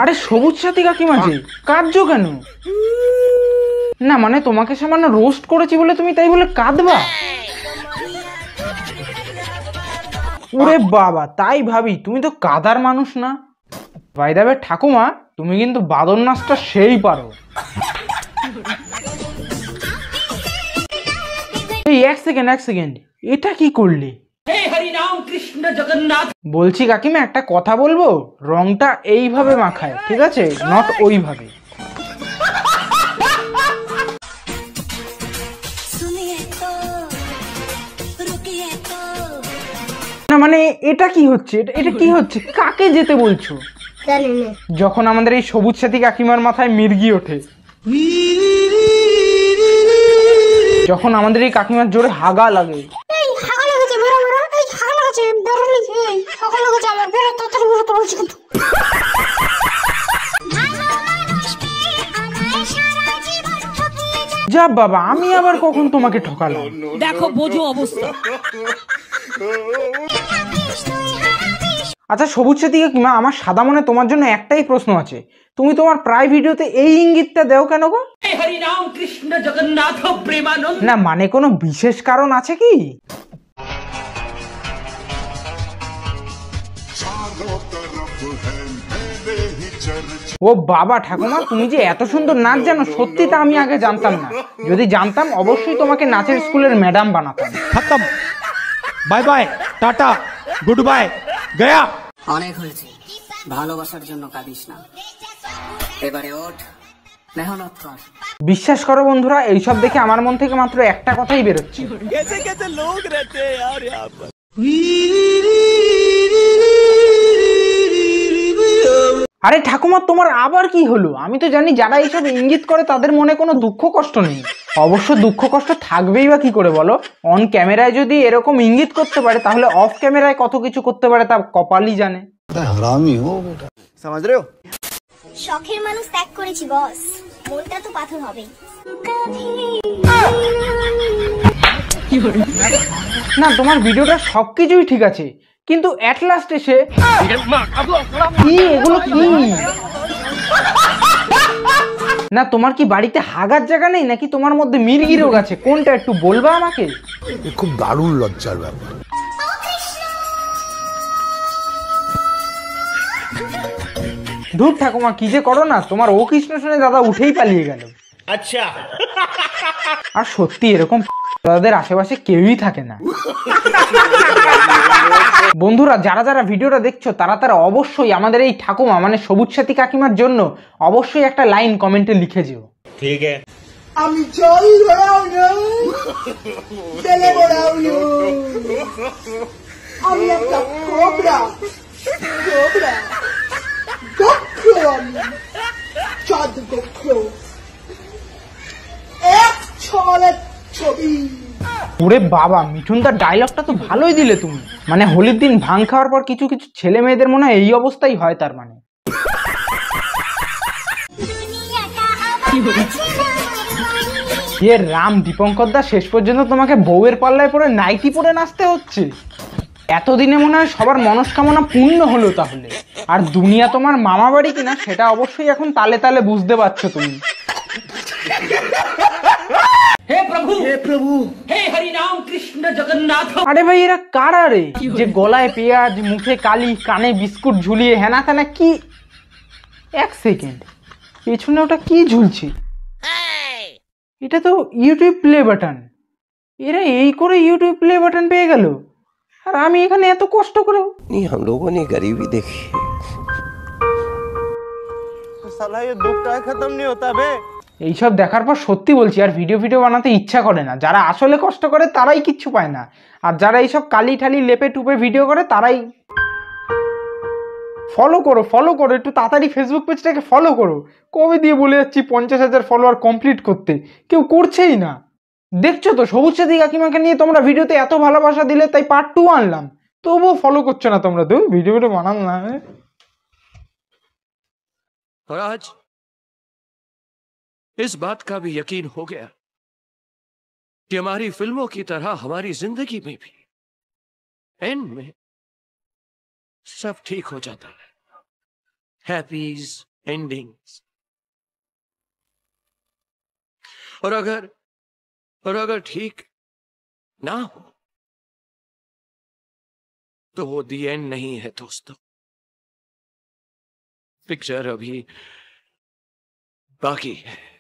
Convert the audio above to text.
আরে সবুজ সাথী কাকিমা যে কাঁদছো কেন? না মানে তোমাকে সামান্য রোস্ট করেছি বলে তুমি তাই বলে কাঁদবা? ওরে বাবা, তাই ভাবি তুমি তো কাদার মানুষ না। বাই দ্য ওয়ে ঠাকুমা, তুমি কিন্তু বাদর নাচটা সেই পারো। এই এক সেকেন্ড, এটা কি করলি? বলছি কাকিমা একটা কথা বলবো, রংটা এইভাবে মাখায়, ঠিক আছে, নট ওইভাবে। না মানে এটা কি হচ্ছে, এটা কি হচ্ছে, কাকে যেতে বলছো? যখন আমাদের এই সবুজ সাথী কাকিমার মাথায় মির্গি ওঠে, যখন আমাদের এই কাকিমার জোরে হাগা লাগে, যা বাবা, আমি আবার কখন তোমাকে ঠকালাম? দেখো বোঝো অবস্থা। আচ্ছা সবুজ সাথী কাকিমা, আমার সাদা মনে তোমার জন্য একটাই প্রশ্ন আছে, তুমি তোমার প্রায় ভিডিওতে এই ইঙ্গিতটা দাও কেন গো? না মানে কোনো বিশেষ কারণ আছে কি? ও বাবা ঠাকুমা, তুমি যে এত সুন্দর নাচ জানো, সত্যি তা আমি আগে জানতাম না। যদি জানতাম অবশ্যই তোমাকে নাচের স্কুলের ম্যাডাম বানাতাম। খতম, bye bye, tata, good bye, Gaya. অনেক হয়েছে, ভালোবাসার জন্য কাঁদিস না, এবারে ওঠ, মেহনত কর। বিশ্বাস করো বন্ধুরা, এইসব দেখে আমার মন থেকে মাত্র একটা কথাই বেরোচ্ছে, আরে ঠাকুমা তোমার আবার কি হলো? আমি তো জানি যারা এইসব ইঙ্গিত করে তাদের মনে কোনো দুঃখ কষ্ট নেই। অবশ্য দুঃখ কষ্ট থাকবেই বা কি করে বলো? অন ক্যামেরায় যদি এরকম ইঙ্গিত করতে পারে, তাহলে অফ ক্যামেরায় কত কিছু করতে পারে তা কপালই জানে। শখের মানুষ ত্যাগ করেছি বস, মনটা তো পাথর হবে না তোমার ভিডিওটা সবকিছুই ঠিক আছে, কিন্তু এট লাস্ট এসে কি এগুলো কি? না তোমার কি বাড়িতে হাগার জায়গা নেই, নাকি তোমার মধ্যে মির্গি রোগ আছে? কোনটা একটু বলবা আমাকে? খুব দারুণ লজ্জার ব্যাপার। ধুর ঠাকুমা, কি যে করো না, তোমার ও কৃষ্ণ শুনে দাদা উঠেই পালিয়ে গেল। আচ্ছা, আর সত্যি এরকম দাদাদের আশেপাশে কেউই থাকে না। বন্ধুরা যারা যারা ভিডিওটা দেখছো তারা অবশ্যই আমাদের এই ঠাকুমা মানে সবুজ সাথী কাকিমার জন্য অবশ্যই একটা লাইন কমেন্টে লিখে যেও। ঠিক আছে, আমি জল ধরাও না, তেলে বড়াও না, আমি একটা কোবরা, কোবরা গোখরো, আমি চাঁদ গোখরো, এক ছলের ছবি। ওরে বাবা, মিঠুনদার ডায়লগটা তো ভালোই দিলে তুমি। মানে হোলির দিন ভাং খাওয়ার পর কিছু কিছু ছেলে মেয়েদের মনে হয় এই অবস্থাই হয়, তার মানে। এ রাম, দীপঙ্কর দা শেষ পর্যন্ত তোমাকে বউয়ের পাল্লায় পরে নাইটি পরে নাচতে হচ্ছে। এতদিনে মনে হয় সবার মনস্কামনা পূর্ণ হলো তাহলে। আর দুনিয়া তোমার মামা বাড়ি কিনা সেটা অবশ্যই এখন তালে তালে বুঝতে পারছো তুমি। হে প্রভু, হে হরি নাম কৃষ্ণ জগন্নাথ। আরে ভাই এরা কারা রে, যে গলায় পেঁয়াজ, মুখে কালি, কানে বিস্কুট ঝুলিয়ে হেনা তেনা কি? এক সেকেন্ড, পেছনে ওটা কি ঝুলছে? এটা তো ইউটিউব প্লে বাটন। এরা এই করে ইউটিউব প্লে বাটন পেয়ে গেল, আর আমি এখানে এত কষ্ট করে। हम लोगों ने गरीबी देखी, साला ये दुख का खत्म नहीं होता बे। এইসব দেখার পর সত্যি বলছি আর ভিডিও বানাতে ইচ্ছা করে না। যারা আসলে কষ্ট করে তারাই কিচ্ছু পায় না, আর যারা এইসব কালি ঠালি লেপে টুপে ভিডিও করে তারাই। ফলো করো একটু তাড়াতাড়ি ফেসবুক পেজটাকে ফলো করো। কবে দিয়ে বলে যাচ্ছি 50,000 ফলোয়ার কমপ্লিট করতে, কেউ করছেই না। দেখছো তো সবুজ সাথী কাকিমাকে নিয়ে তোমরা ভিডিওতে এত ভালোবাসা দিলে, তাই পার্ট 2 আনলাম, তবুও ফলো করছো না তোমরা। তো ভিডিও বানান না। और आज इस बात का भी यकीन हो गया कि हमारी फिल्मों की तरह हमारी जिंदगी में भी एंड में सब ठीक हो जाता है। हैप्पीज, एंडिंग्स। और अगर ठीक ना हो तो वो दी एंड नहीं है दोस्तों। पिक्चर अभी बाकी है।